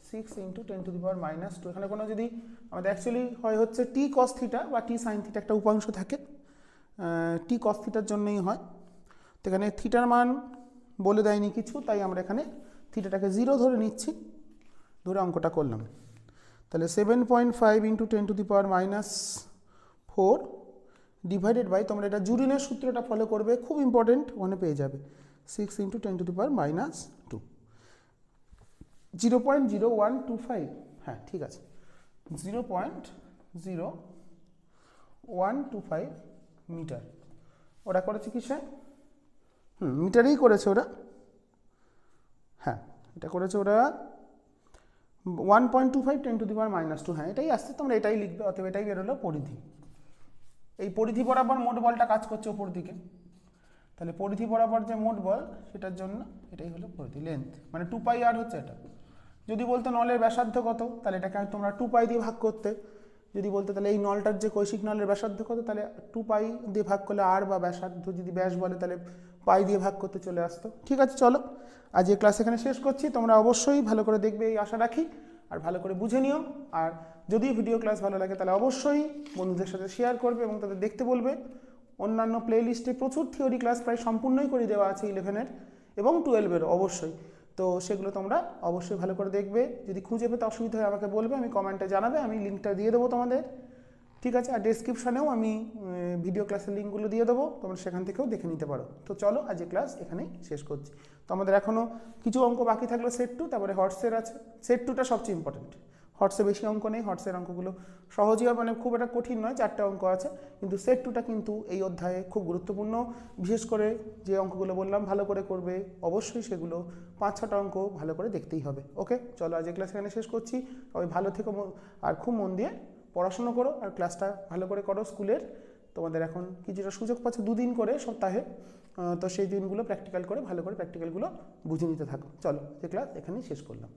6 ইন্টু 10⁻²। এখানে কোনো যদি আমাদের অ্যাকচুয়ালি হয় হচ্ছে টি কস থিটা বা টি সাইন থিটা, একটা উপাংশ থাকে, টি কস থিটার জন্যই হয়। তো এখানে থিটার মান বলে দেয়নি কিছু, তাই আমরা এখানে থিটাটাকে 0 ধরে নিচ্ছি, ধরে অঙ্কটা করলাম। তাহলে 7.5 ইন্টু 10⁻⁴ ডিভাইডেড বাই, তোমরা এটা জুরিনের সূত্রটা ফলো করবে, খুব ইম্পর্টেন্ট, ওখানে পেয়ে যাবে 6 × 10⁻², 0.0125, হ্যাঁ ঠিক আছে, 0.0125 মিটার। ওরা করেছে কিসে? মিটারেই করেছে ওরা, হ্যাঁ এটা করেছে ওরা 1.25 × 10⁻², হ্যাঁ এটাই আসছে, তোমরা এটাই লিখবে। অতএব এটাই বেরোলো পরিধি। এই পরিধি বরাবর মোট বলটা কাজ করছে ওপর দিকে, তাহলে পরিধি বরাবর যে মোট বল সেটার জন্য এটাই হলো পরিধি, লেন্থ মানে 2πr হচ্ছে এটা। যদি বলতো নলের ব্যাসার্ধ কত, তাহলে এটাকে তোমরা 2π দিয়ে ভাগ করতে। যদি বলতো তাহলে এই নলটার যে কৈশিক নলের ব্যাসার্ধ কত, তাহলে 2π দিয়ে ভাগ করলে আর, বা ব্যাসার্ধ যদি ব্যাস বলে তাহলে পাই দিয়ে ভাগ করতে চলে আসতো। ঠিক আছে, চলো আজ এই ক্লাস এখানে শেষ করছি। তোমরা অবশ্যই ভালো করে দেখবে এই আশা রাখি, আর ভালো করে বুঝে নিও। আর যদি ভিডিও ক্লাস ভালো লাগে তাহলে অবশ্যই বন্ধুদের সাথে শেয়ার করবে এবং তাদের দেখতে বলবে। অন্যান্য প্লেলিস্টে প্রচুর থিওরি ক্লাস প্রায় সম্পূর্ণই করে দেওয়া আছে 11-এর এবং 12-এরও অবশ্যই, তো সেগুলো তোমরা অবশ্যই ভালো করে দেখবে। যদি খুঁজে পেতে অসুবিধা হয় আমাকে বলবে, আমি কমেন্টে জানাবে, আমি লিঙ্কটা দিয়ে দেবো তোমাদের। ঠিক আছে, আর ডেসক্রিপশনেও আমি ভিডিও ক্লাসের লিঙ্কগুলো দিয়ে দেবো, তোমরা সেখান থেকেও দেখে নিতে পারো। তো চলো আজ এই ক্লাস এখানেই শেষ করছি। তো আমাদের এখনও কিছু অঙ্ক বাকি থাকলো, সেট 2, তারপরে হর্সের আছে। সেট 2টা সবচেয়ে ইম্পর্টেন্ট, হর্সে বেশি অঙ্ক নেই, হর্সের অঙ্কগুলো সহজই হবে, মানে খুব একটা কঠিন নয়, 4টে অঙ্ক আছে। কিন্তু সেট 2টা কিন্তু এই অধ্যায়ে খুব গুরুত্বপূর্ণ, বিশেষ করে যে অঙ্কগুলো বললাম ভালো করে করবে, অবশ্যই সেগুলো 5-6টা অঙ্ক ভালো করে দেখতেই হবে। ওকে, চলো আজ এই ক্লাস এখানে শেষ করছি। সবাই ভালো থেকো আর খুব মন দিয়ে পড়াশুনো করো, আর ক্লাসটা ভালো করে করো স্কুলের। তোমাদের এখন কিছুটা সুযোগ পাচ্ছে 2 দিন করে সপ্তাহে, তো সেই দিনগুলো প্র্যাকটিক্যাল করে ভালো করে প্র্যাকটিক্যালগুলো বুঝে নিতে থাকো। চলো এই ক্লাস এখানেই শেষ করলাম।